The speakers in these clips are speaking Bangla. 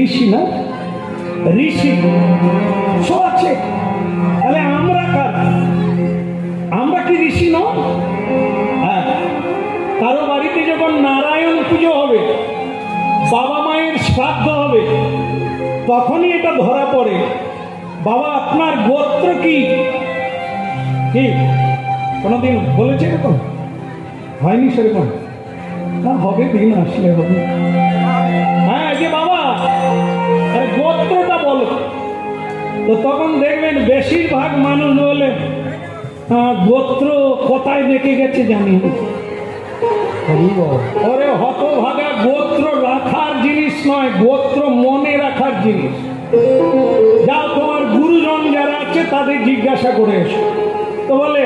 ঋষি না ঋষি সব আছে। তাহলে আমরা কার? আমরা কি ঋষি নয়? হ্যাঁ, কারো বাড়িতে যখন নারায়ণ পুজো হবে, বাবা মায়ের শ্রাদ্ধ হবে, তখনই এটা ধরা পড়ে, বাবা আপনার গোত্র কি? কোনদিন বলেছে এরকম? হয়নি সেরকম? না, হবে, দিন আসলে হবে। হ্যাঁ, যে বাবা গোত্রটা বলো, তো তখন দেখবেন বেশিরভাগ মানুষ বলে গোত্র কোথায় দেখে গেছে জানি। ওরে হতভাগা, গোত্র রাখার জিনিস নয়, গোত্র মনে রাখার জিনিস। যাও তোমার গুরুজন যারা আছে তাদের জিজ্ঞাসা করে এসো। তো বলে,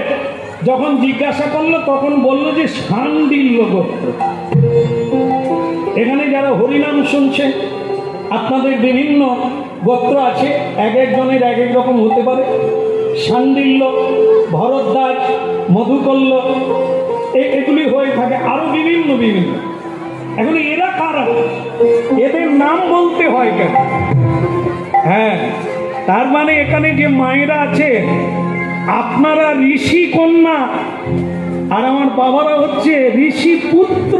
যখন জিজ্ঞাসা করলো তখন বললো যে শাণ্ডিল্য গোত্র। এখানে যারা হরিনাম শুনছে, আপনাদের বিভিন্ন গোত্র আছে, এক একজনের এক এক রকম হতে পারে। শাণ্ডিল্য, ভরদ্বাজ, মধুকল্য, এগুলি হয়ে থাকে, আরো বিভিন্ন বিভিন্ন। এখন এরা কারা, এদের নাম বলতে হয় কেন? হ্যাঁ, তার মানে এখানে যে মায়েরা আছে আপনারা ঋষি কন্যা, আর আমার বাবারা হচ্ছে ঋষি পুত্র।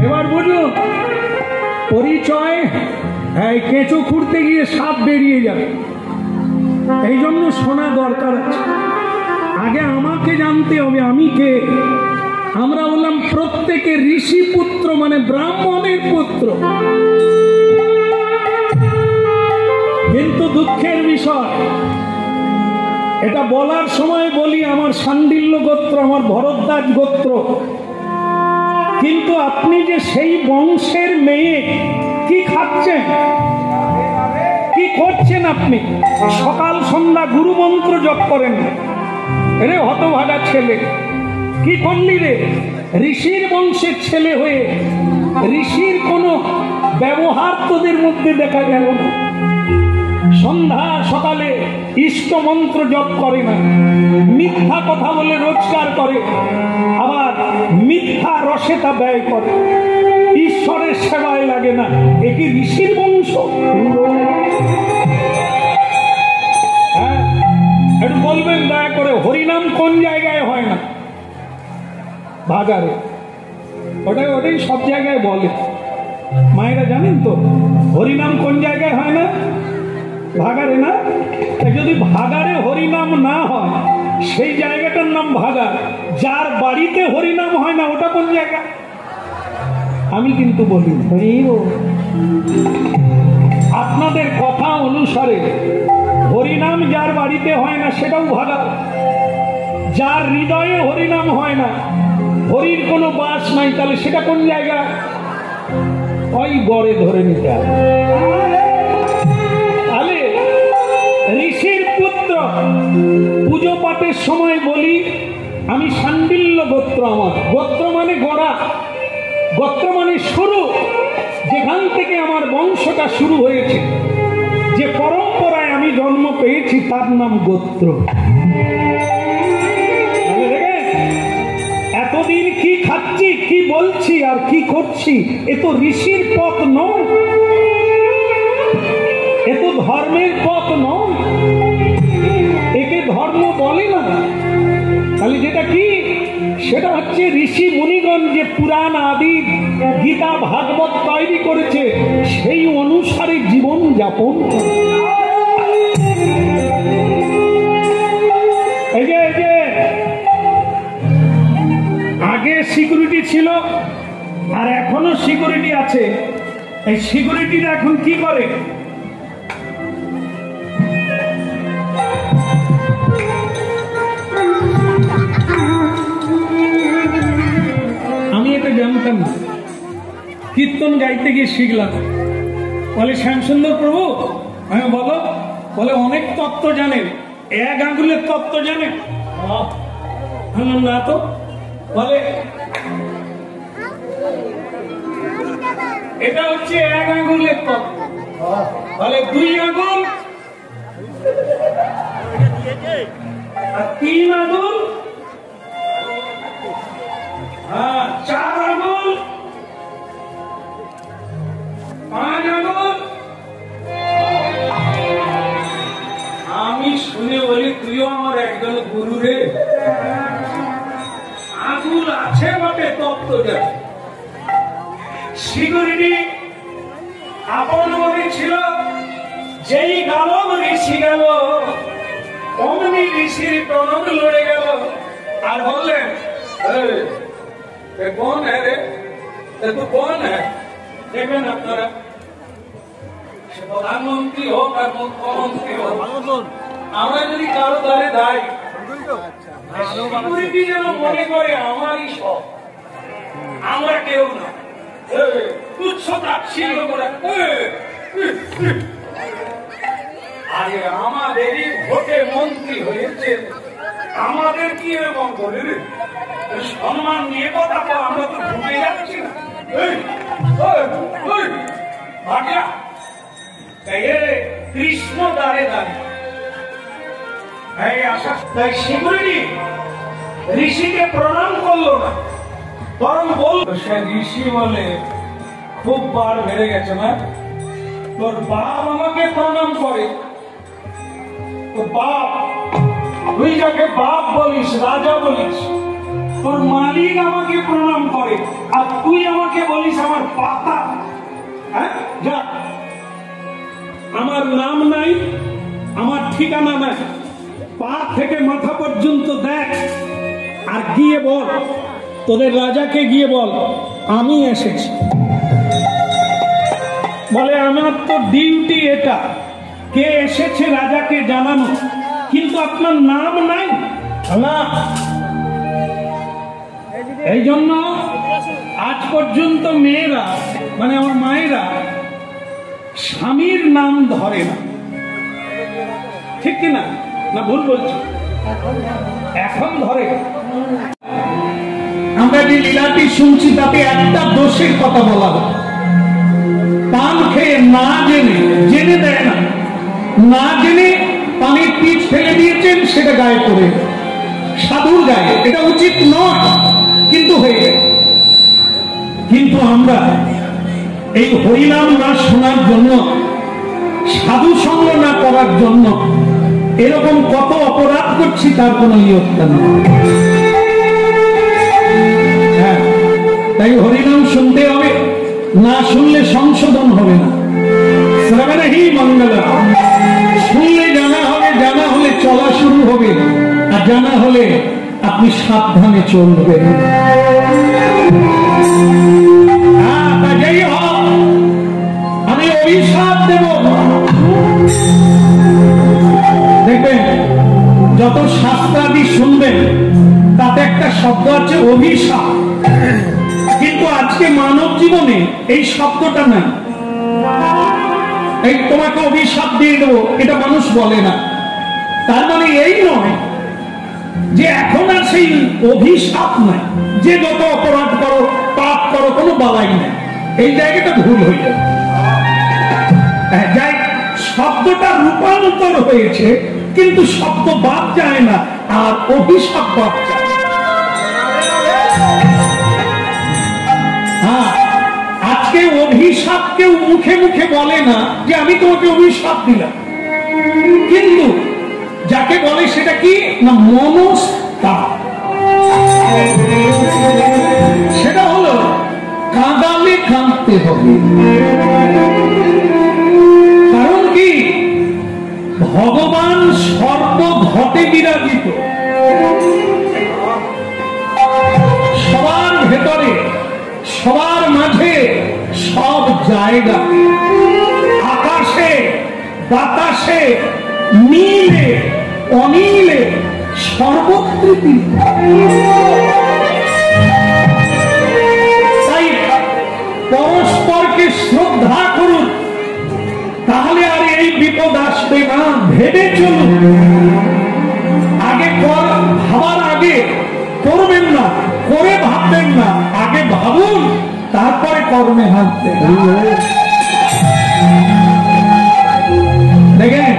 এবার বুঝুন পরিচয়। হ্যাঁ, কেঁচো খুঁড়তে গিয়ে সাপ বেরিয়ে যাবে, এই জন্য শোনা দরকার আছে। আগে আমাকে জানতে হবে আমি কে। আমরা বললাম প্রত্যেকে ঋষি পুত্র, মানে ব্রাহ্মণের পুত্র। কিন্তু দুঃখের বিষয়, এটা বলার সময় বলি আমার শাণ্ডিল্য গোত্র, আমার ভরদ্বাজ গোত্র, কিন্তু আপনি যে সেই বংশের মেয়ে, কি খাচ্ছেন, কি করছেন আপনি? সকাল সন্ধ্যা গুরু মন্ত্র জপ করেন রে হতভাগা ছেলে, কি করলি রে? ঋষির বংশের ছেলে হয়ে ঋষির কোনো ব্যবহার তোদের মধ্যে দেখা গেল না। সন্ধ্যা সকালে ইষ্ট মন্ত্র জপ করে না, মিথ্যা কথা বলে রোজগার করে, আবার মিথ্যা রসে তা ব্যয় করে, ঈশ্বরের সেবায় লাগে না। এ কি ঋষির বংশ? হ্যাঁ, একটু বলবেন দয়া করে, হরিনাম কোন জায়গায় হয় না? ভাগারে। ওটাই সব জায়গায় বলে, মায়েরা জানেন তো হরিনাম কোন জায়গায় হয় না? ভাগারে না? যদি ভাগারে হরিনাম না হয় সেই জায়গাটার নাম ভাগার। যার বাড়িতে হরিনাম হয় না ওটা কোন জায়গা? আমি কিন্তু বলি আপনাদের কথা অনুসারে হরিনাম যার বাড়িতে হয় না সেটাও ভাগার। যার হৃদয়ে হরিনাম হয় না, হরির কোনো বাস নাই, তাহলে সেটা কোন জায়গা? ওই গড়ে ধরে নিতে হবে। তাহলে ঋষির পুত্র, পুজো পাঠের সময় বলি আমি শাণ্ডিল্য গোত্র। আমার গোত্র মানে গোড়া, গোত্র মানে শুরু, যেখান থেকে আমার বংশটা শুরু হয়েছে, যে পরম্পরায় আমি জন্ম পেয়েছি তার নাম গোত্র। এতদিন কি খাচ্ছি, কি বলছি আর কি করছি, এ তো ঋষির পথ নয়, এ তো ধর্মের পথ নয়, একে ধর্ম বলে না। তাহলে যেটা কি, সেটা হচ্ছে ঋষি মুনিগণ যে পুরাণ আদি গীতা ভাগবত তৈরি করেছে সেই অনুসারে জীবন যাপন করে। এই যে আগে সিকিউরিটি ছিল আর এখনো সিকিউরিটি আছে। এই সিকিউরিটিরা এখন কি করে? আমি এটা জানতাম না, কীর্তন গাইতে গিয়ে শিখলাম। বলে শ্যামসুন্দর প্রভু, আমি বলো, বলে অনেক তত্ত্ব জানেন, এক আঙ্গুলের তত্ত্ব জানেন না তো? বলে এটা হচ্ছে এক আঙ্গুলের তত্ত্ব। বলে 2 আঙ্গুল আর 3 আঙ্গুল, 4 আঙ্গুল, 5 আঙ্গুল। আমি শুনে বলি তুইও আমার একজন গুরু রে। আঙুল আছে বটে, তত্ত্ব যাচ্ছে। সিকিউরিটি আপন মনে ছিল, যেই গালব ঋষি গেল অমনি ঋষির প্রণব লড়ে গেল আর বললেন কোন হ্যাঁ রে, তু কোন হ্যাঁ? দেখবেন আপনারা, সে প্রধানমন্ত্রী হোক আর মুখ্যমন্ত্রী হোক, আমরা যদি কারো দ্বারে দাঁড়াই, সিকিউরিটি যেন মনে করে আমারই সব, আমরা কেউ না। আরে আমাদেরই ভোটে মন্ত্রী হয়েছে, আমাদের কি এরকম করে সম্মান নিয়ে কথা বল? আমরা তো ঢুকে যাচ্ছি না। কৃষ্ণ দ্বারে দাঁড়িয়ে সিকিউরিটি ঋষিকে প্রণাম করলো না, বরং বলল, সে ঋষি বলে খুব বার বেড়ে গেছে না, তোর বাপ আমাকে প্রণাম করে। তো বাপ, তুই যাকে বাপ বলিস, রাজা বলিস, তোর মালিক আমাকে প্রণাম করে, আর তুই আমাকে বলিস আমার পাতা। হ্যাঁ, যা, আমার নাম নাই, আমার ঠিকানা নাই, পা থেকে মাথা পর্যন্ত দেখ, আর গিয়ে বল, তোদের রাজাকে গিয়ে বল আমি এসেছি। বলে আমার তো ডিউটি এটা, কে এসেছে রাজাকে জানানো, কিন্তু আপনার নাম নাই না। এই জন্য আজ পর্যন্ত মেয়েরা, মানে আমার মায়েরা, স্বামীর নাম ধরে না, ঠিক কিনা? না ভুল বলছি? এখন ধরে। আমরা যে লীলাটি শুনছি তাতে একটা দোষের কথা বলা হয়, পান খেয়ে না জেনে, জেনে দেয় না, না জেনে পানির পিচ ফেলে দিয়েছেন, সেটা গায়ে পড়ে, সাধুর গায়ে, এটা উচিত নয়, কিন্তু হয়ে যায়। কিন্তু আমরা এই হরিনাম না শোনার জন্য, সাধু সঙ্গ না করার জন্য এরকম কত অপরাধ করছি, তার কোন ইয়ত্তা নেই। হ্যাঁ, তাই হরিনাম শুনতে হবে, না শুনলে সংশোধন হবে না। শ্রবণেহি মঙ্গলম, শুনলে জানা হবে, জানা হলে চলা শুরু হবে, আর জানা হলে আপনি সাবধানে চলবেন। আমি অভিশাপ দেব, দেখবেন যত শাস্ত্রাদি শুনবেন তাতে একটা শব্দ আছে অভিশাপ, কিন্তু আজকে মানব জীবনে এই শব্দটা নাই। এই তোমাকে অভিশাপ দিয়ে দেবো, এটা মানুষ বলে না। তার মানে এই নয় যে এখন আর সেই অভিশাপ নাই, যে যত অপরাধ করো, পাপ করো, কোনো বালাই নাই, এই জায়গাটা ভুল হয়ে যাবে। যাই, শব্দটা রূপান্তর হয়েছে, কিন্তু শব্দ বাদ যায় না, আর অভিশাপ বাদ যায়। হ্যাঁ, আজকে অভিশাপ কেউ মুখে মুখে বলে না যে আমি তোমাকে অভিশাপ দিলাম, কিন্তু যাকে বলে সেটা কি না মনস্তাপ। সেটা হলো কাঁদালে কাঁদতে হবে। কারণ কি, ভগবান সর্ব ঘটে বিরাজিত, সবার ভেতরে, সবার মাঝে, সব জায়গা, আকাশে বাতাসে, নীলে অনীলে, সর্বত্র। তাই পরস্পরকে শ্রদ্ধা করুন, তাহলে আর এই বিপদ আসবে না। ভেবে চলুন, আগে ভাবার আগে করবেন না, করে ভাববেন না, আগে ভাবুন, তারপরে কর্মে হাত দেবেন। দেখেন,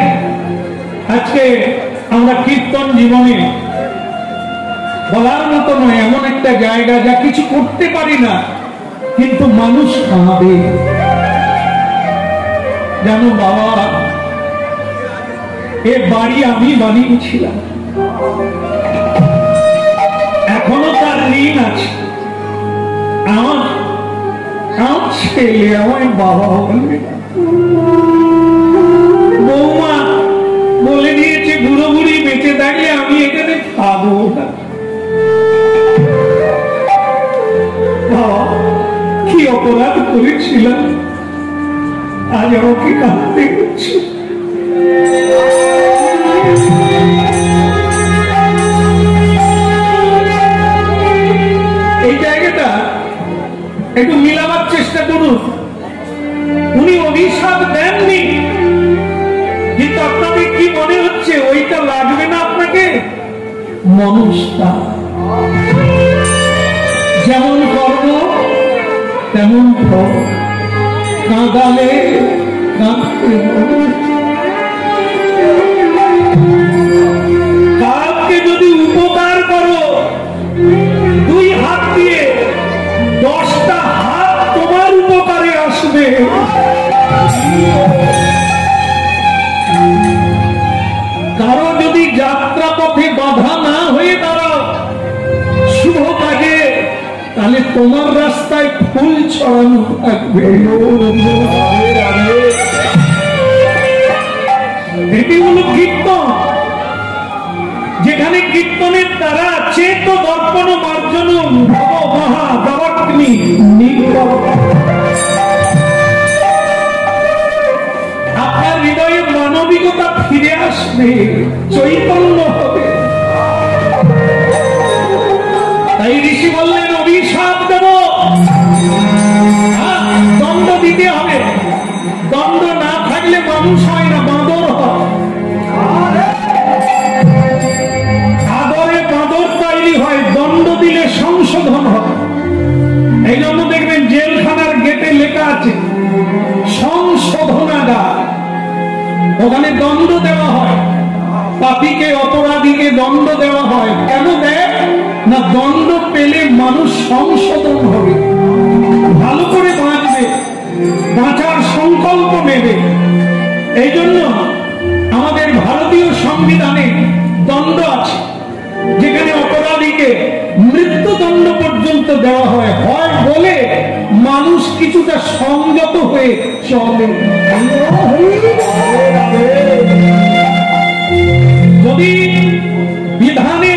আজকে আমরা কীর্তন জীবনে বলার মতো নয়, এমন একটা জায়গা যা কিছু করতে পারি না, কিন্তু মানুষ কাঁদে। জানো বাবা, এ বাড়ি আমি বানিয়েছিলাম, এখনো তার ঋণ আছে। আমার ছেলে আমায় বাবা বলবে, বৌমা বলে দিয়েছে বুড়ো বুড়ি বেঁচে থাকলে আমি এখানে খাবো না। কি অপরাধ করেছিলাম, আজ আমাকে কাঁদতে হচ্ছে। এই জায়গাটা একটু মিলাবার চেষ্টা করুন। উনি অভিশাপ দেননি, কিন্তু আপনাদের কি মনে হচ্ছে ওইটা লাগবে না আপনাকে? মনস্তা, যেমন কর্ম তেমন ফল, কাঁদালে কাঁদতে হবে। কাউকে যদি উপকার করো তোমার রাস্তায় ফুল ছড়ানো থাকবে। এটি হলো কীর্তন, যেখানে কীর্তনের দ্বারা চেত দর্পণ মার্জন মহা দাবাগ্নি আপনার হৃদয়ে মানবিকতা ফিরে আসবে, চৈতন্য হবে। তাই ঋষি বললেন অভিশাপ দেব, দণ্ড দিতে হবে। দণ্ড না থাকলে মানুষ হয় না, বাঁদর হয়। আদরে বাঁদর তৈরি হয়, দণ্ড দিলে সংশোধন হয়। এই জন্য দেখবেন জেলখানার গেটে লেখা আছে সংশোধনাগার, ওখানে দণ্ড দেওয়া হয়। পাপীকে অপরাধীকে দণ্ড দেওয়া হয়। কেন দেয় না? দণ্ড পেলে মানুষ সংশোধন হবে, ভালো করে বাঁচবে, বাঁচার সংকল্প নেবে। এই জন্য আমাদের ভারতীয় সংবিধানে দণ্ড আছে, যেখানে অপরাধীকে মৃত্যুদণ্ড পর্যন্ত দেওয়া হয় বলে মানুষ কিছুটা সংযত হয়ে চলে। যদি বিধানে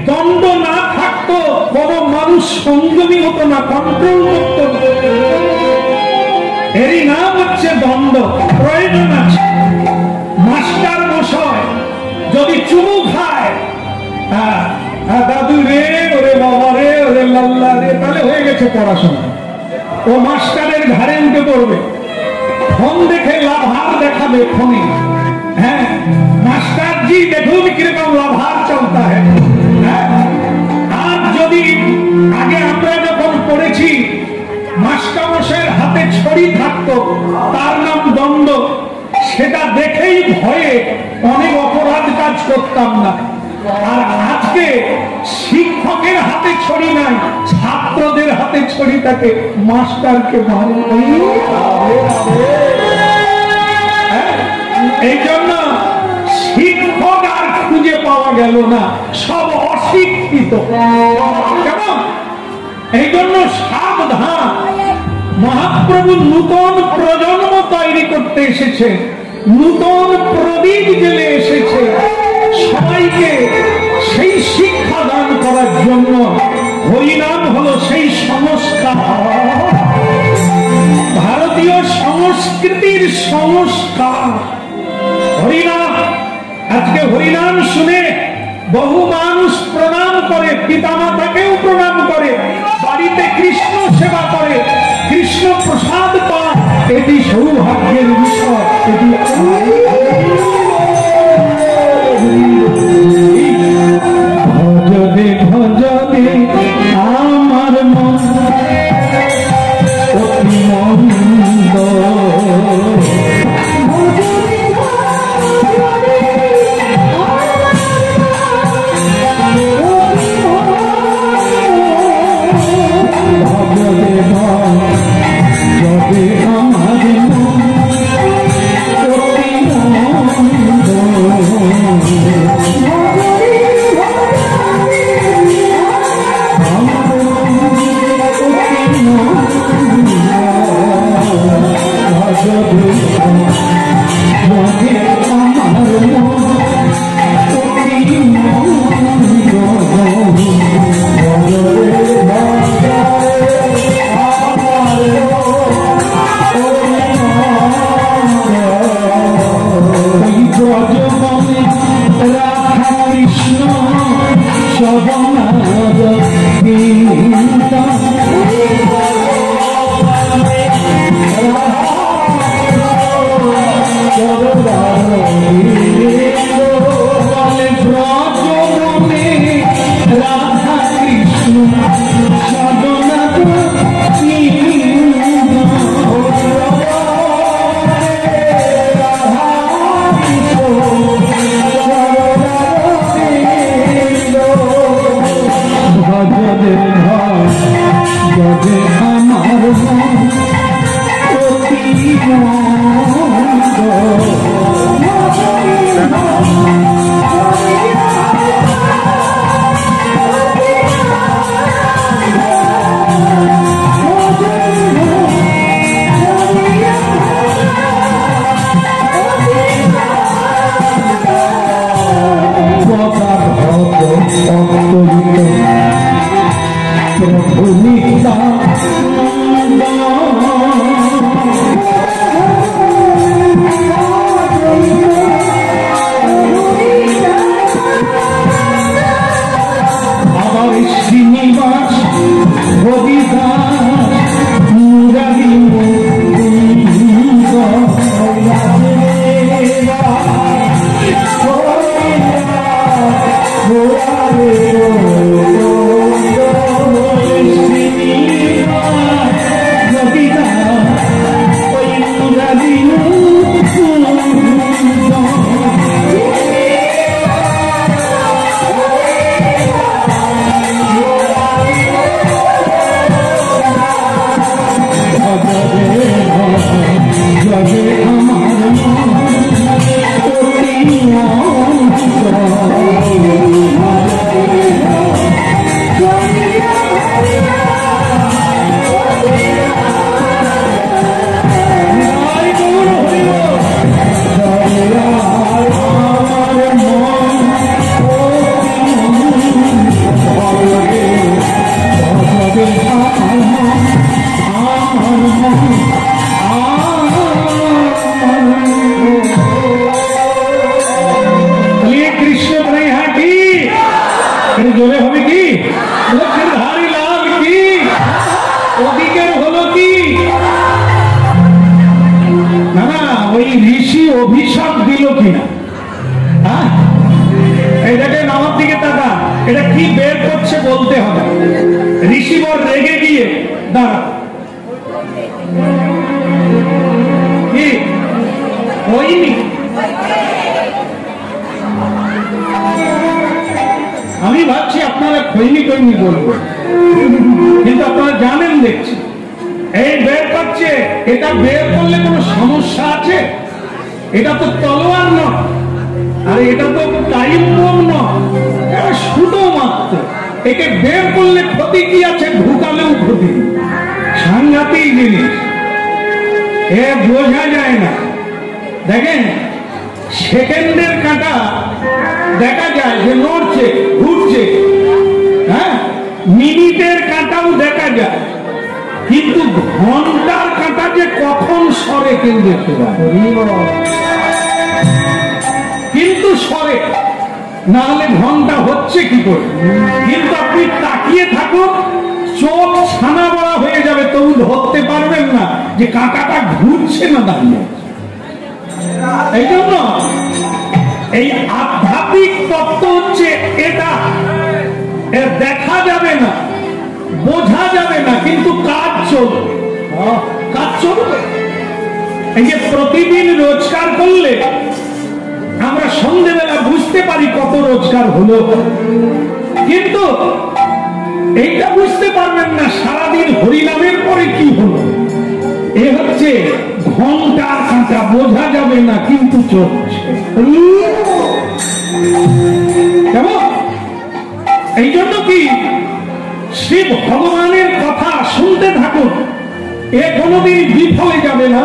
দণ্ড না থাকতো, কোন মানুষ সংযমী হতো না, কন্ট্রোল করতো। এরই নাম হচ্ছে দণ্ড। প্রয়োজন আছে। মাস্টার মশাই যদি চুমু খায়, দাদু রে, ওরে বাবা রে, ওরে লাল্লা রে, তাহলে হয়ে গেছে পড়াশোনা। ও মাস্টারের ঘাড়ে উঠে পড়বে, ফোন দেখে লাভার দেখাবে ফোনে। হ্যাঁ, মাস্টার জি দেখুন কিরকম লাভার চলতা হ্যাঁ। আর যদি আগে আমরা যখন পড়েছি মাস্টার মশাইয়ের হাতে ছড়ি থাকতো, তার নাম দণ্ড, সেটা দেখেই ভয়ে অনেক অপরাধ কাজ করতাম না। আর আজকে শিক্ষকের হাতে ছড়ি নাই, ছাত্রদের হাতে ছড়ি থাকে, মাস্টারকে মারে। এই জন্য শিক্ষক আর খুঁজে পাওয়া গেল না, সব অশিক্ষিত। কেমন? এই জন্য সাবধান। মহাপ্রভু নূতন প্রজন্ম তৈরি করতে এসেছে, নূতন প্রদীপ জেলে এসেছে সবাইকে সেই শিক্ষা দান করার জন্য। হরিনাম হলো সেই সংস্কার, ভারতীয় সংস্কৃতির সংস্কার হরিনাম। আজকে হরিনাম শুনে বহু মানুষ প্রণাম করে, পিতামাতাকেও প্রণাম করে, বাড়িতে কৃষ্ণ সেবা করে, কৃষ্ণ প্রসাদ পায়। এটি সৌভাগ্যের বিষয়। এটি ভজনে ভজনে আমার মন অতি মন্দ, আবার শ্রীনিবাস হরিদাস মুরারি জোরে হবে কি ধারি লাভ কি ওদিকের হলো কি না না ওই ঋষি অভিশাপ দিল কিনা হ্যাঁ এটাকে নামার দিকে তাকা এটা কি বের করছে বলতে হবে ঋষি বর রেগে গিয়ে দাঁড়া কি হয়নি আমি ভাবছি আপনারা খৈনি খৈনি বলবেন কিন্তু আপনারা জানেন দেখছি এই বের করছে এটা বের করলে কোনো সমস্যা আছে এটা তো তলোয়ার নয় আর এটা তো টাইম বোম নয় এটা শুধু মাত্র একে বের করলে ক্ষতি কি আছে ঢুকালেও ক্ষতি সাংঘাতিক জিনিস এ বোঝা যায় না দেখেন সেকেন্ডের কাঁটা দেখা যায় যে নড়ছে ঘুরছে হ্যাঁ মিনিটের কাঁটাও দেখা যায় কিন্তু ঘন্টার কাঁটা যে কখন সরে কেউ দেখতে পায় কিন্তু সরে না হলে ঘন্টা হচ্ছে কি করে কিন্তু আপনি তাকিয়ে থাকুন চোখ ছানা বড়া হয়ে যাবে তবু ধরতে পারবেন না যে কাঁটাটা ঘুরছে না দাঁড়িয়ে এই জন্য এই আধ্যাত্মিক তত্ত্ব হচ্ছে এটা দেখা যাবে না বোঝা যাবে না কিন্তু কাজ চলবে কাজ চলবে এই যে প্রতিদিন রোজগার করলে আমরা সন্ধ্যেবেলা বুঝতে পারি কত রোজগার হলো কিন্তু এইটা বুঝতে পারবেন না সারাদিন হরিনামের পরে কি হলো এ হচ্ছে ঘন্টার কাঁটা বোঝা যাবে না কিন্তু চলছে কেমন এই জন্য কি শিব ভগবানের কথা শুনতে থাকুন এ কোনোদিন বিফলে যাবে না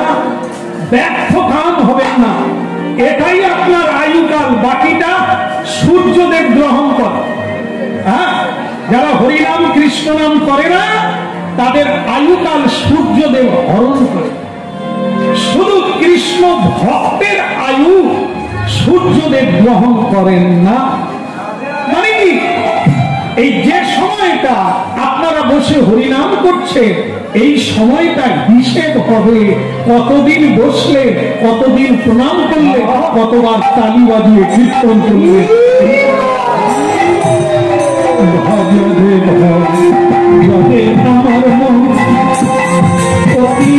ব্যর্থ কাম হবে না এটাই আপনার আয়ুকাল বাকিটা সূর্যদেব গ্রহণ করে হ্যাঁ যারা হরিনাম কৃষ্ণ নাম করে না তাদের আয়ুকাল সূর্যদেব হরণ করে শুধু কৃষ্ণ ভক্তের আয়ু সূর্যদেব গ্রহণ করেন না মানে কি এই যে সময়টা আপনারা বসে হরিনাম করছেন এই সময়টা হিসেব হবে কতদিন বসলে কতদিন প্রণাম করলে কতবার তালি বাজিয়ে কীর্তন করলে আমার মন অতি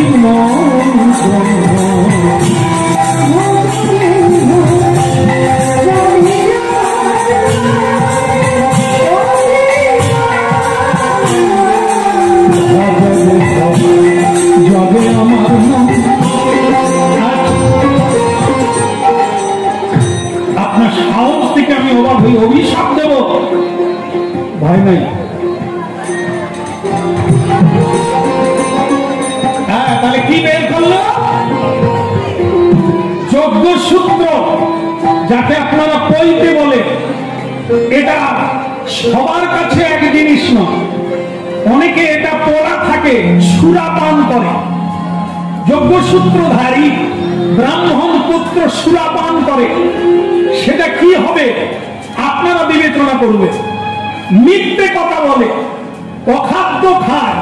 যাবে আমার মন আপনার সাহস থেকে আমি অবাক হই অভিশাপ দেব ভয় নাই হ্যাঁ তাহলে কি বের করলো যজ্ঞ সূত্র যাকে আপনারা পৈতে বলে এটা সবার কাছে এক জিনিস নয় অনেকে এটা পড়া থাকে সুরাপান করে, যজ্ঞসূত্রধারী ব্রাহ্মণ পুত্র সুরাপান করে, সেটা কি হবে আপনারা বিবেচনা করবেন। মিথ্যে কথা বলে, অখাদ্য খায়,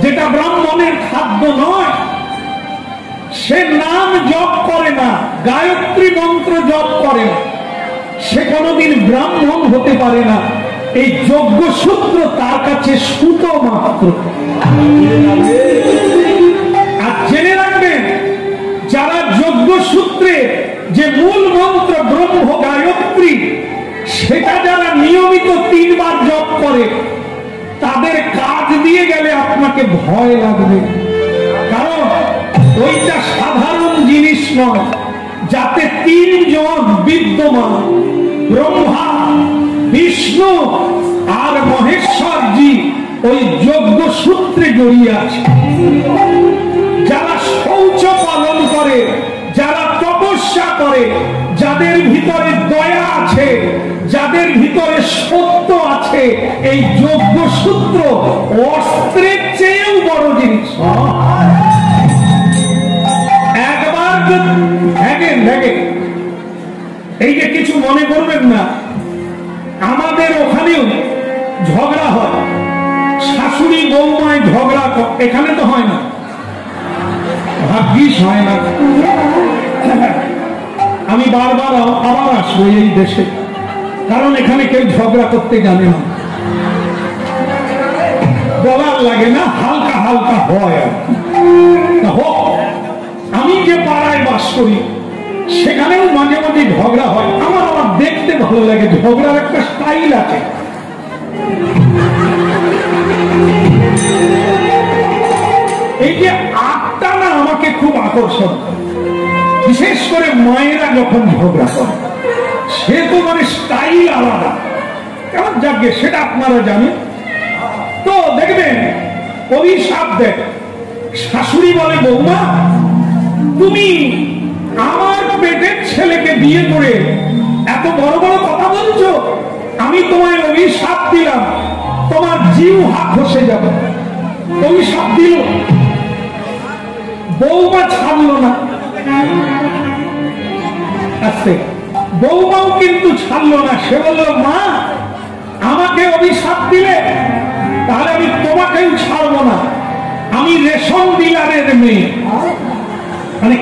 যেটা ব্রাহ্মণের খাদ্য নয়, সে নাম জপ করে না, গায়ত্রী মন্ত্র জপ করে না, সে কোনদিন ব্রাহ্মণ হতে পারে না। এই যজ্ঞসূত্র তার কাছে সুতো মাত্র। আর জেনে রাখবেন, যারা যজ্ঞসূত্রে যে মূল মন্ত্র ব্রহ্ম গায়ত্রী, সেটা যারা নিয়মিত 3 বার জপ করে, তাদের কাজ দিয়ে গেলে আপনাকে ভয় লাগবে। কারণ ওইটা সাধারণ জিনিস নয়, যাতে 3 জন বিদ্যমান, ব্রহ্মা, বিষ্ণু আর মহেশ্বরজি ওই যজ্ঞসূত্রে জড়িয়ে আছে। যারা শৌচ পালন করে, যারা তপস্যা করে, যাদের ভিতরে দয়া আছে, যাদের ভিতরে সত্য আছে, এই যজ্ঞসূত্র অস্ত্রের চেয়েও বড় জিনিস। একবার দেখেন, এই যে কিছু মনে করবেন না, আমাদের ওখানেও ঝগড়া হয়, শাশুড়ি বৌমায় ঝগড়া, এখানে তো হয় না, ভাগ্যিস হয় না। আমি বারবার আবার আসবো এই দেশে, কারণ এখানে কেউ ঝগড়া করতে জানে না, বলার লাগে না, হালকা হালকা হয়। হোক, আমি যে পাড়ায় বাস করি সেখানেও মাঝে মাঝে ঝগড়া হয়। আমার দেখতে ভালো লাগে, ঝগড়ার একটা স্টাইল আছে। এই যে আটটা না আমাকে খুব আকর্ষণ, বিশেষ করে মায়েরা যখন ঝগড়া করে, সে তো মানে স্টাইল আলাদা। কেমন যাকে সেটা আপনারা জানেন তো। দেখবেন অভিশাপ দেয়, শাশুড়ি বলে, বৌমা তুমি আমার পেটের ছেলেকে বিয়ে করে এত বড় বড় কথা বলছো, আমি তোমায় অভিশাপ দিলাম, তোমার জিউ হাত খসে যাবে। অভিশাপ দিল, বৌমা ছাড়লো না, আস্তে বৌমাও কিন্তু ছাড়লো না। সে বলল, মা আমাকে অভিশাপ দিলে, তাহলে আমি তোমাকেও ছাড়বো না। আমি রেশন ডিলারের মেয়ে, মানে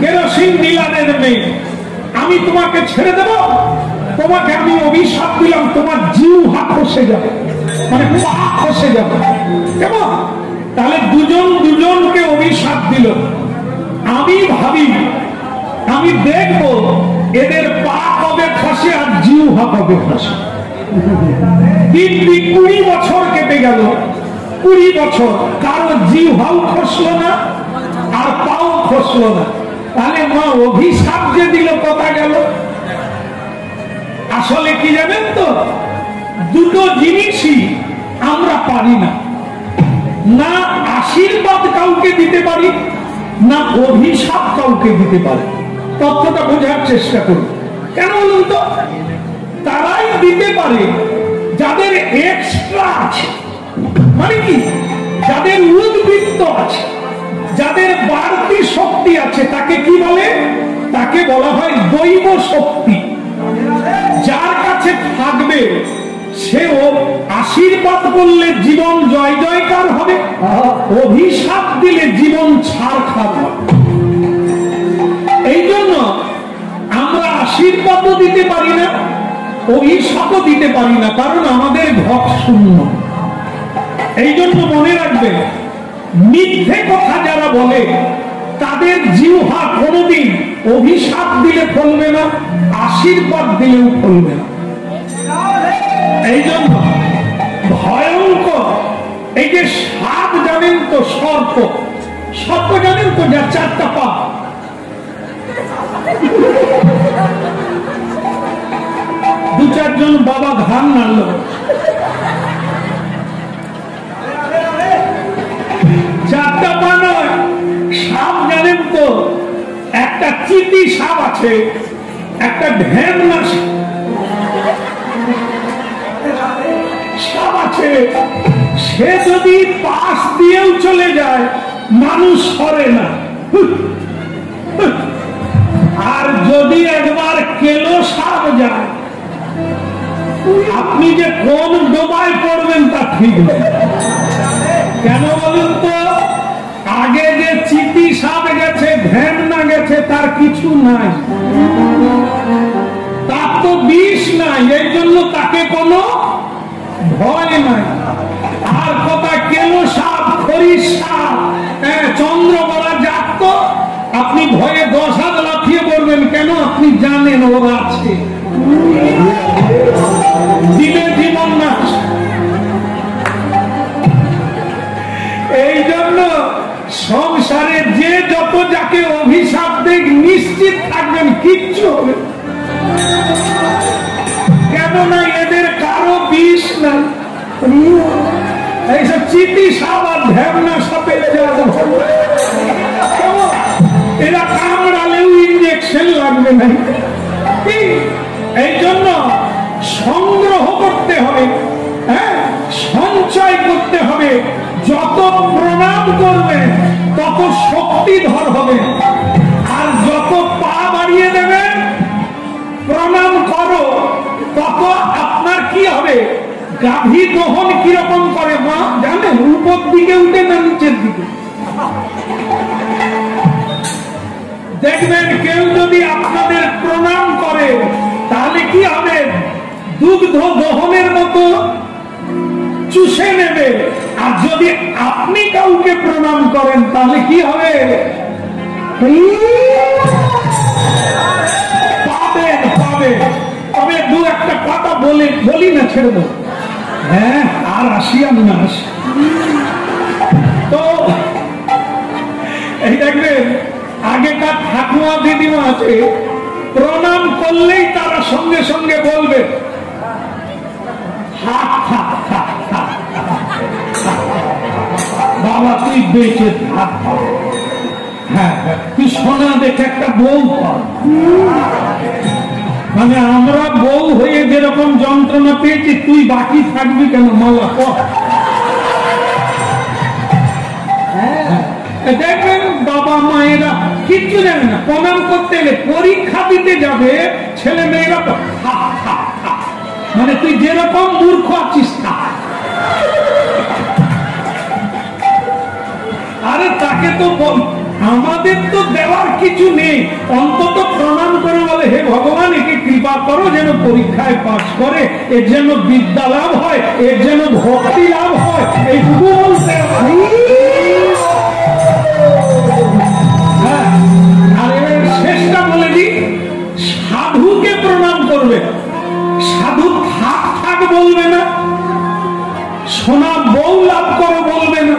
কেরোসিন ডিলারের মেয়ে, আমি তোমাকে ছেড়ে দেব? তোমাকে আমি অভিশাপ দিলাম, তোমার জিউ হাত খসে যাবে, মানে পা খসে যাবে। কেমন? তাহলে দুজন দুজনকে অভিশাপ দিল। আমি ভাবি, আমি দেখবো এদের পা কবে খসে আর জিউ হাত কবে খসে। 20 বছর কেটে গেল, 20 বছর, কারো জিউ হাও খসলো না আর পাও খসলো না। তাহলে মা অভিশাপ যে দিল, কথা গেল। আসলে কি জানেন তো, দুটো জিনিসই আমরা পারি না, না আশীর্বাদ কাউকে দিতে পারি, না অভিশাপ কাউকে দিতে পারি। তথ্যটা বোঝার চেষ্টা করুন। কেন বলুন তো? তারাই দিতে পারে যাদের এক্সট্রা আছে, মানে কি, যাদের উদ্বৃত্ত আছে, যাদের বাড়তি শক্তি আছে। তাকে কি বলে? তাকে বলা হয় দৈব শক্তি। যার কাছে থাকবে সেও আশীর্বাদ করলে জীবন জয় জয়কার হবে, অভিশাপ দিলে জীবন ছাড়খাড় হবে। এই জন্য আমরা আশীর্বাদও দিতে পারি না, অভিশাপও দিতে পারি না, কারণ আমাদের ঘট শূন্য। এই জন্য মনে রাখবেন, মিথ্যে কথা যারা বলে তাদের জিহ্বা কোনদিন অভিশাপ দিলে ফলবে না, আশীর্বাদ দিলেও ফলবে না। এই জন্য ভয়ঙ্কর এই যে সাপ জানেন তো, সর্প, সর্প জানেন তো, যার 4টা পা। দু চারজন বাবা ঘাম নাড়ল। চারটা পা নয়, সাপ জানেন তো, একটা চিতি সাপ আছে, একটা ঢ্যামনা, সাপ আছে, সে যদি পাশ দিয়েও চলে যায় মানুষ সরে না। আর যদি একবার কেলো সাপ যায়, আপনি যে কোন ডোবায় পড়বেন তা ঠিক নেই। কেন বলুন তো? আগে যে চিতি সাপ গেছে, ধ্যান না গেছে, তার কিছু নাই, তার তো বিষ নাই, এই জন্য তাকে কোনো ভয় নাই। আর কথা কেলো সাপ, খরিশ সাপ, চন্দ্রবড়া জাত, আপনি ভয়ে 10 হাত লাফিয়ে পড়বেন। কেন? আপনি জানেন ওরা আছে, দিনে জীবন না। এই জন্য সংসারে যে যত যাকে অভিশাপ দেখ, নিশ্চিত থাকবেন কিচ্ছু হবে। কেননা এদের কারো বিষ নাই। এইসব চিতি সাপ আর ঢ্যাবনা সাপে এরা কামড়ালেও ইঞ্জেকশন লাগবে না। এই জন্য সংগ্রহ করতে হবে, সঞ্চয় করতে হবে। যত প্রণাম করবে তত শক্তিধর হবে। আর যত পা বাড়িয়ে দেবেন, প্রণাম করো, তত আপনার কি হবে? গাভী দহন কিরকম করে মা জানেন? উপর দিকে উঠে না নিচের দিকে? দেখবেন কেউ যদি আপনাদের প্রণাম করে, তাহলে কি হবে? দুগ্ধ দহনের মতো চুষে নেবে। আর যদি আপনি কাউকে প্রণাম করেন, তাহলে কি হবে? পাবেন পাবে। তবে দু একটা কথা বলি না, ছেড়ে দেব। হ্যাঁ, আর আসিয়ান না। তো এই দেখবেন আগেকার ঠাকুমা দিদিমা আছে, প্রণাম করলেই তারা সঙ্গে সঙ্গে বলবে বাবা তুই বেঁচে থাক, হ্যাঁ তুই সোনা দেখে একটা বউ পাও। মানে আমরা বউ হয়ে যেরকম যন্ত্রণা পেয়েছি, তুই বাকি থাকবি কেন মালা পর। দেখবেন বাবা মায়েরা কিচ্ছু জানে না, প্রণাম করতে এলে পরীক্ষা দিতে যাবে ছেলে মেয়েরা তো মানে তুই যেরকম মূর্খ আছিস তা। আরে তাকে তো আমাদের তো দেওয়ার কিছু নেই, অন্তত প্রণাম করে বলে হে ভগবান একে কৃপা করো যেন পরীক্ষায় পাস করে, এর যেন বিদ্যা লাভ হয়, এর যেন ভক্তি লাভ হয়, এইটুকু বলতে। আর এবার শেষটা বলে দিই, সাধুকে প্রণাম করবে। সাধু থাক থাক বলবে না, সোনা বউ লাভ করো বলবে না,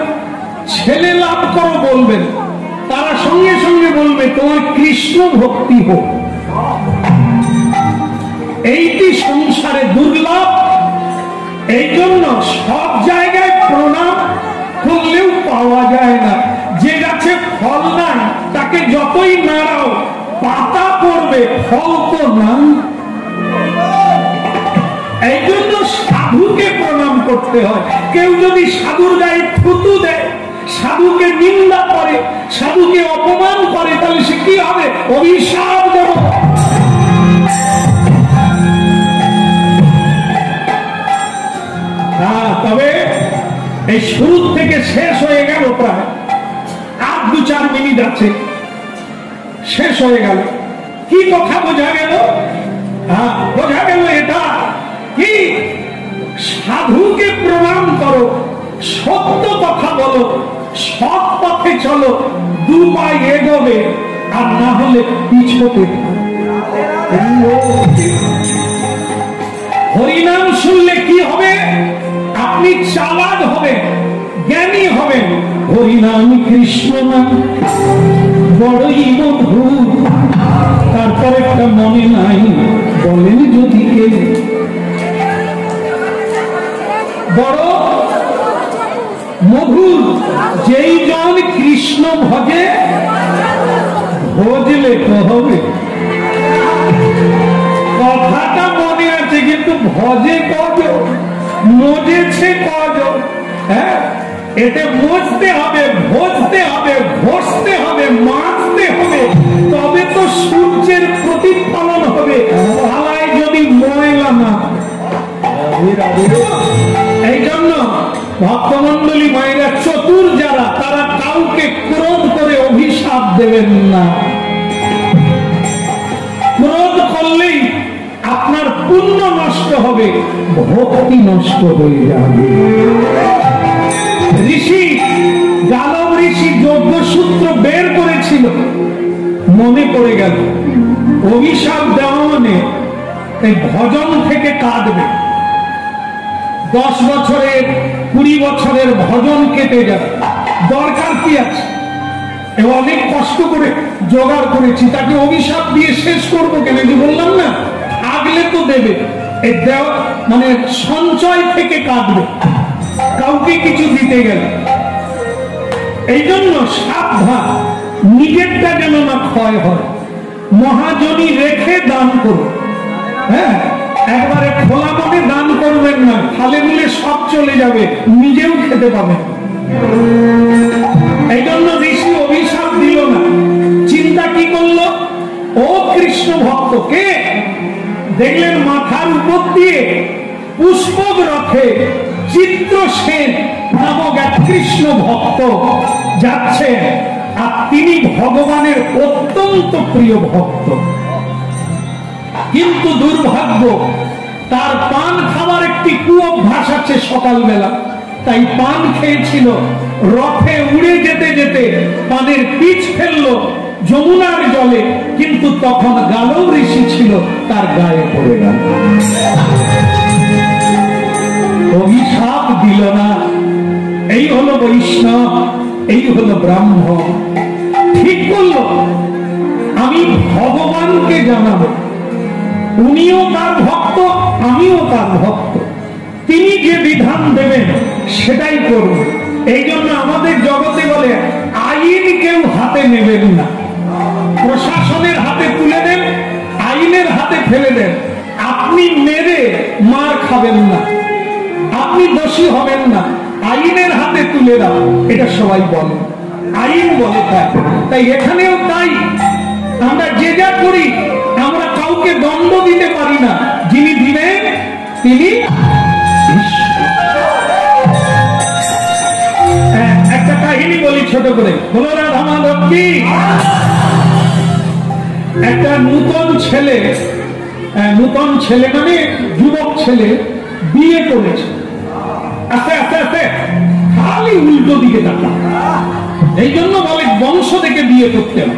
ছেলে লাভ করো বলবে না, তারা সঙ্গে সঙ্গে বলবে তোমার কৃষ্ণ ভক্তি হোক। এইটি সংসারে দুর্লভ। এই জন্য সব জায়গায় প্রণাম করলেও পাওয়া যায় না। যে গাছে ফল নাই তাকে যতই নাড়াও পাতা পড়বে, ফল তো নাই। এই জন্য সাধুকে প্রণাম করতে হয়। কেউ যদি সাধুর গায়ে থুতু দেয়, সাধুকে নিন্দা করে, সাধুকে অপমান করে, তাহলে সে কি হবে? অভিশাপ দেব। তবে এই শুরু থেকে শেষ হয়ে গেল, প্রায় আর 2-4 মিনিট আছে, শেষ হয়ে গেল। কি কথা বোঝা গেল? বোঝা গেল এটা কি, সাধুকে প্রণাম করো, সত্য কথা বলো, সৎ পথে চলো, 2 পায়ে এগোবে, আর না হলে পিছতে। হরিনাম শুনলে কি হবে? আপনি চালাক হবেন, জ্ঞানী হবেন। হরিনাম কৃষ্ণ নাম বড়ই মধুর। তারপর একটা মনে নাই বলেন যদি কে বড় মধুর। যেই জন কৃষ্ণ ভজে, ভজলে তো হবে। কথাটা মনে আছে, কিন্তু ভজে কবে? মজেছে কজন? হ্যাঁ, এতে মজতে হবে, ভজতে হবে, ঘষতে হবে, মাজতে হবে, তবে তো সূর্যের প্রতিফলন হবে। থালায় যদি ময়লা না, এই জন্য ভক্তমন্ডলী মায়েরা চতুর যারা, তারা কাউকে ক্রোধ করে অভিশাপ দেবেন না। ক্রোধ করলেই আপনার পুণ্য নষ্ট হবে, ভক্তি নষ্ট হয়ে যাবে। ঋষি গালব ঋষি যজ্ঞসূত্র বের করেছিল, মনে পড়ে গেল অভিশাপ দেওয়া মানে এই ভজন থেকে কাটবে। 10 বছরের 20 বছরের ভজন কেটে যাবে, দরকার কি আছে? অনেক কষ্ট করে জোগাড় করেছি, তাকে অভিশাপ দিয়ে শেষ করবো কেন? যে বললাম না, আগলে তো দেবে, এই দেওয়া মানে সঞ্চয় থেকে কাটবে, কাউকে কিছু দিতে গেলে। এই জন্য সাবধান, নিজেরটা যেন না ক্ষয় হয়। মহাজনী রেখে দান করো। হ্যাঁ, একবারে খোলা মনে দান করবেন না, ফালে মিলে সব চলে যাবে, নিজেও খেতে পাবেন। এই জন্য ঋষি অভিশাপ দিল না, চিন্তা কি করলো? ও কৃষ্ণ ভক্ত কে দেখলেন মাথার উপর দিয়ে পুষ্পক রথে চিত্রসেন নামক এক কৃষ্ণ ভক্ত যাচ্ছেন, আর তিনি ভগবানের অত্যন্ত প্রিয় ভক্ত। কিন্তু দুর্ভাগ্য, তার পান খাবার একটি কুঅভ্যাস আছে সকালবেলা, তাই পান খেয়েছিল। রথে উড়ে যেতে যেতে পানের পিচ ফেললো যমুনার জলে, কিন্তু তখন গালব ঋষি ছিল, তার গায়ে পড়ে গেল। অভিশাপ দিল না। এই হলো বৈষ্ণব, এই হলো ব্রাহ্মণ। ঠিক করলো, আমি ভগবানকে জানাবো, উনিও তার ভক্ত, আমিও তার ভক্ত, তিনি যে বিধান দেবেন সেটাই করব। এই জন্য আমাদের জগতে বলে আইন কেউ হাতে নেবেন না, প্রশাসনের হাতে তুলে দেন, আইনের হাতে ফেলে দেন। আপনি মেরে মার খাবেন না, আপনি দোষী হবেন না, আইনের হাতে তুলে দাও, এটা সবাই বলে, আইন বলে। তাই এখানেও তাই, আমরা যে যা করি, আমরা কাউকে দণ্ড দিতে পারি না, যিনি দিবেন তিনি। একটা কাহিনী বলি ছোট করে, বলো রাধা মাধব কি। একটা নূতন ছেলে মানে যুবক ছেলে বিয়ে করেছে, আস্তে আস্তে আস্তে খালি উল্টো দিকে তাকা। এই জন্য বলে বংশ থেকে বিয়ে করতে হবে।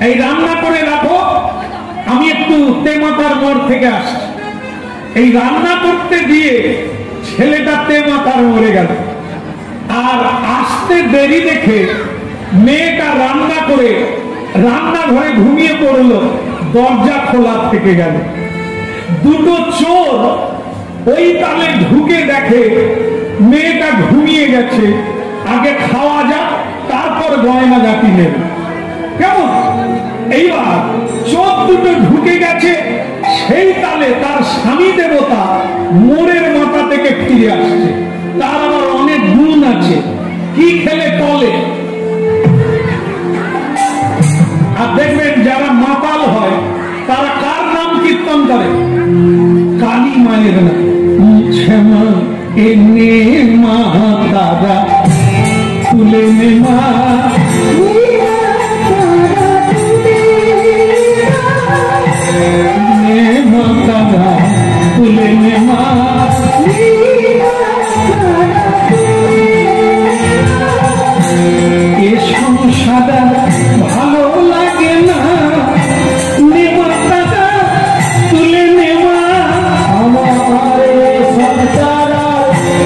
এই রান্না করে রাখো, আমি একটু তেমাতার মোড় থেকে আসছি। এই রান্না করতে দিয়ে ছেলেটা তেমাতার মরে গেল, আর আসতে দেরি দেখে মেয়েটা রান্না করে রান্নাঘরে ঘুমিয়ে পড়লো, দরজা খোলা থেকে গেল। দুটো চোর ওই তালে ঢুকে দেখে মেয়েটা ঘুমিয়ে গেছে, আগে খাওয়া যাক তারপর গয়না গাটি নেবে, কেমন? এইবার চোর দুটো ঢুকে গেছে, সেই তালে তার স্বামী দেবতা মোড়ের মাথা থেকে ফিরে আসছে। তার আবার অনেক গুণ আছে, কি খেলে টলে। আর দেখবেন যারা মাতাল হয় তারা কার নাম কীর্তন করে? কালী মায়ের নাম। ক্ষমা এনে মা দাদা তুলে নে মা, তুলে নে মা, এ সংসার ভালো লাগে না, নেমা দাদা তুলে নেমা, আমার সংসার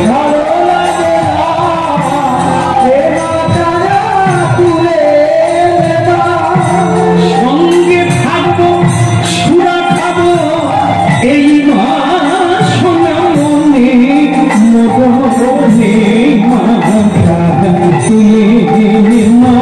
ভালো লাগে না, তুলে নেমা। সঙ্গে থাকবো, সুরা খাবো, এই মা সোনা মনে মনে মা তুলে মা,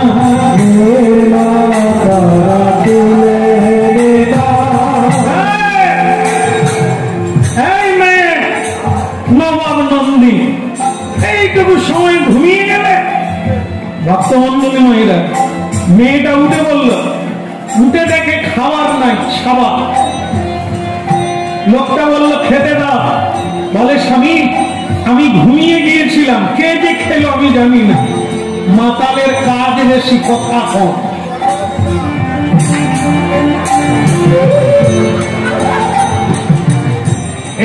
ভক্তমন্ডলী মায়েরা, মেয়েটা উঠে বলল, উঠে দেখে খাবার নাই, খাবার। লোকটা বলল খেতে দাও। বলে স্বামী আমি ঘুমিয়ে গিয়েছিলাম, কে যে খেলো আমি জানি না। মাতালের কাজ বেশি, কথা কম।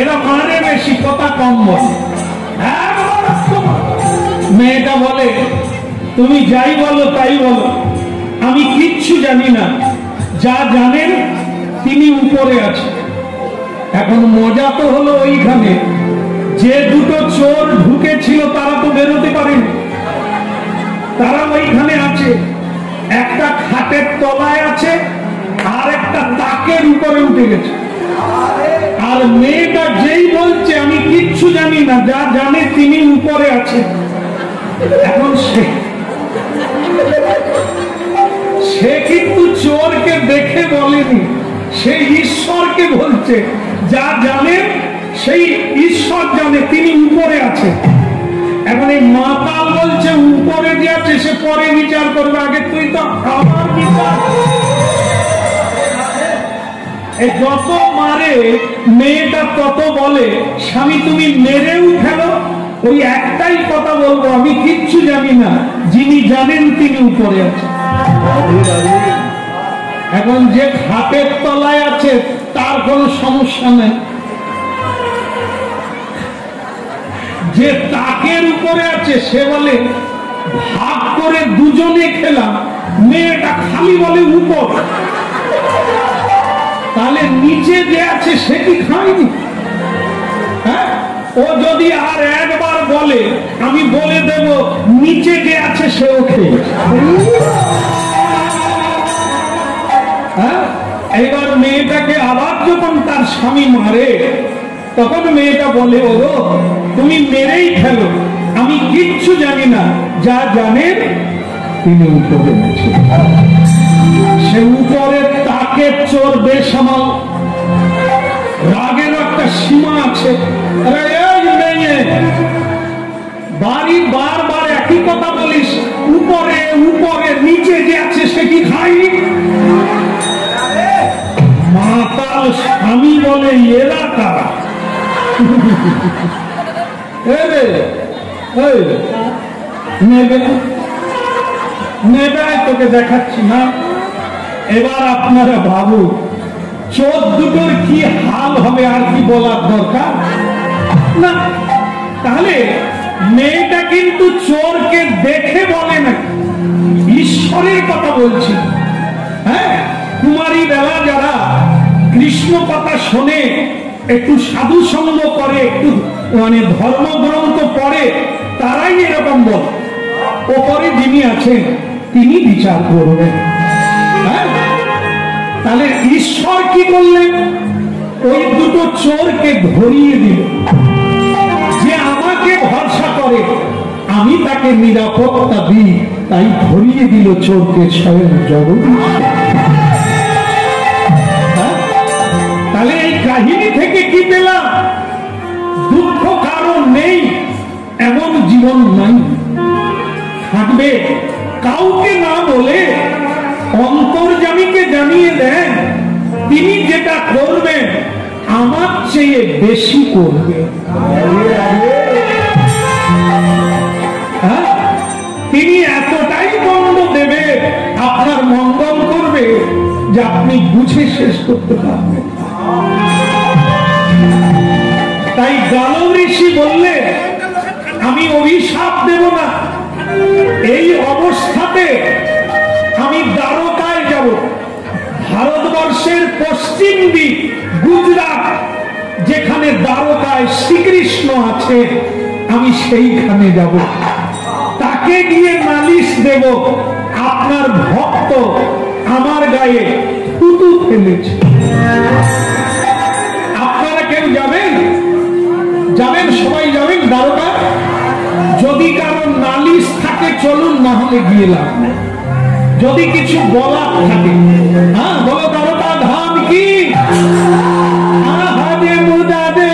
এরা মানে বেশি, কথা কম বলে। মেয়েটা বলে তুমি যাই বলো তাই বলো, আমি কিচ্ছু জানি না, যা জানেন তিনি উপরে আছেন। এখন মজা তো হলো ওইখানে যে দুটো চোর ঢুকেছিল তারা তো বেরোতে পারেনি, তারা ওইখানে আছে। একটা খাটের তলায় আছে আর একটা তাকের উপরে উঠে গেছে। আর মেয়েটা যেই বলছে আমি কিচ্ছু জানি না, যা জানে তিনি উপরে আছেন। এখন সে কিন্তু চোরকে দেখে বলেনি, সে ঈশ্বরকে বলছে, যা জানে সেই ঈশ্বর জানে, তিনি উপরে আছে। এখন এই মাতাল বলছে উপরে যে আছে সে পরে বিচার করবে, আগে তুই তো আমার বিচার। যত মারে মেয়েটা তত বলে স্বামী তুমি মেরেও ফেলো, ওই একটাই কথা বলবো আমি কিচ্ছু জানি না, যিনি জানেন তিনি উপরে আছেন। এখন যে খাটের তলায় আছে তার কোনো সমস্যা নেই, যে তাকের উপরে আছে সে বলে ভাগ করে দুজনে খেলাম, মেয়েটা খালি বলে উপর। তাহলে নিচে যে আছে সে কি খায়নি? হ্যাঁ, ও যদি আর একবার বলে আমি বলে দেব নিচে যে আছে সেও খেয়েছে। হ্যাঁ, এবার মেয়েটাকে আবার যখন তার স্বামী মারে তখন মেয়েটা বলে ওগো তুমি মেরেই খেলো, আমি কিচ্ছু জানি না, যা জানেন তিনি উপরে আছেন। সে উপরে তাকে চোর বেসামাল, রাগের একটা সীমা আছে। বাড়ি বারবার একই কথা বলিস, উপরে উপরে, নিচে যে আছে সে কি খাই? মাতাল স্বামী বলে এরা কারা? নেবে তোকে দেখাচ্ছি না। এবার আপনারা ভাবু চোর দুটোর কি হাল হবে, আর কি বলার দরকার না। তাহলে মেয়েটা কিন্তু চোরকে দেখে বলে না, ঈশ্বরের কথা বলছি। হ্যাঁ, কুমারী বেলা যারা কৃষ্ণ কথা শোনে, একটু সাধু সঙ্গ করে, একটু মানে ধর্মগ্রন্থ পড়ে, তারাই এরকম বল। ওপরে যিনি আছেন তিনি বিচার করবেন। হ্যাঁ, তাহলে ঈশ্বর কি করলেন? ওই দুটো চোরকে ধরিয়ে দিল, যে আমাকে ভরসা করে আমি তাকে নিরাপত্তা দিই, তাই ধরিয়ে দিল চোরকে স্বয়ং জগদীশ। তাহলে এই কাহিনী থেকে কি পেলাম? দুঃখ কারণ নেই এমন জীবন নাই, থাকবে কাউকে না বলে অন্তর্যামীকে জানিয়ে দেন তিনি যেটা করবেন আমার চেয়ে বেশি করবে। তিনি এতটাই দণ্ড দেবে, আপনার মঙ্গল করবে যে আপনি বুঝে শেষ করতে পারবেন। তাই গালো ঋষি বললে আমি অভিশাপ দেব না, এই অবস্থাতে আমি দ্বারকায় যাব। ভারতবর্ষের পশ্চিম দিক গুজরাট, যেখানে দ্বারকায় শ্রীকৃষ্ণ আছে, আমি সেইখানে যাব। তাকে গিয়ে নালিশ দেব আপনার ভক্ত আমার গায়ে থুতু ফেলেছে। আপনারা কেউ যাবেন? যাবেন? সবাই যাবেন দ্বারকা? যদি কারো নালিশ থাকে চলুন, না হলে গিয়ে লাভ নেই। যদি কিছু বলার থাকে, হ্যাঁ বলো দ্বারকা ধাম কি আহাদে মুদাদে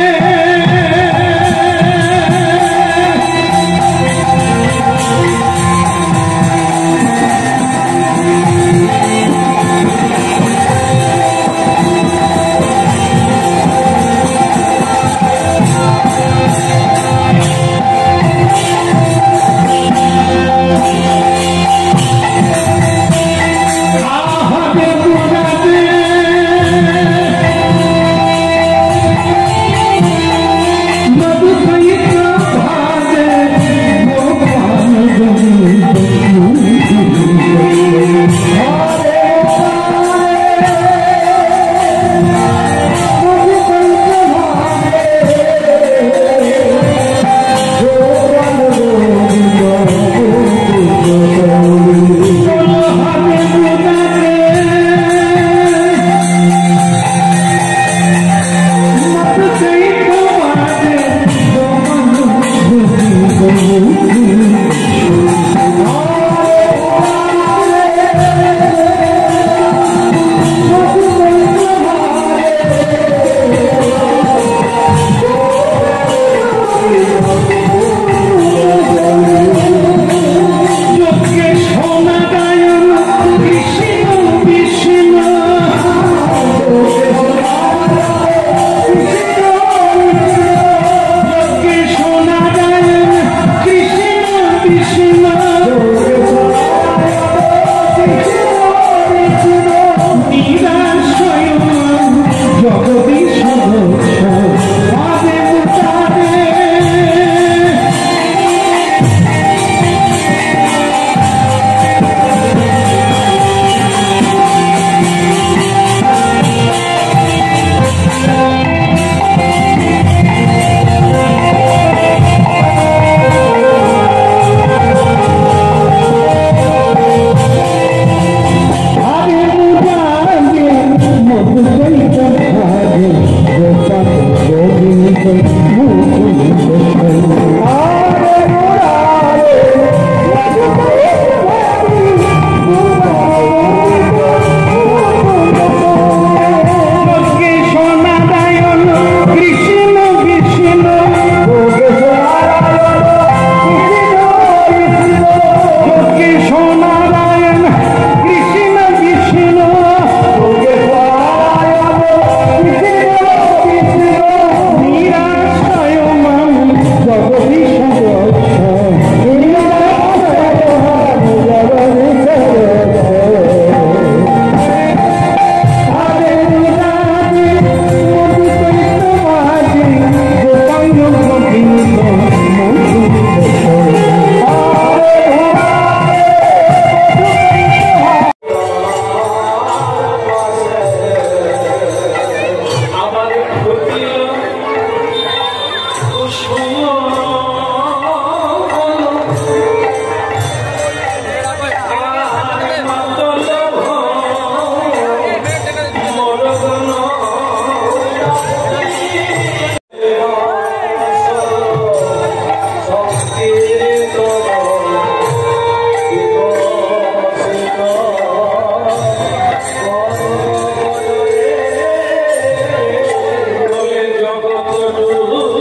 পটল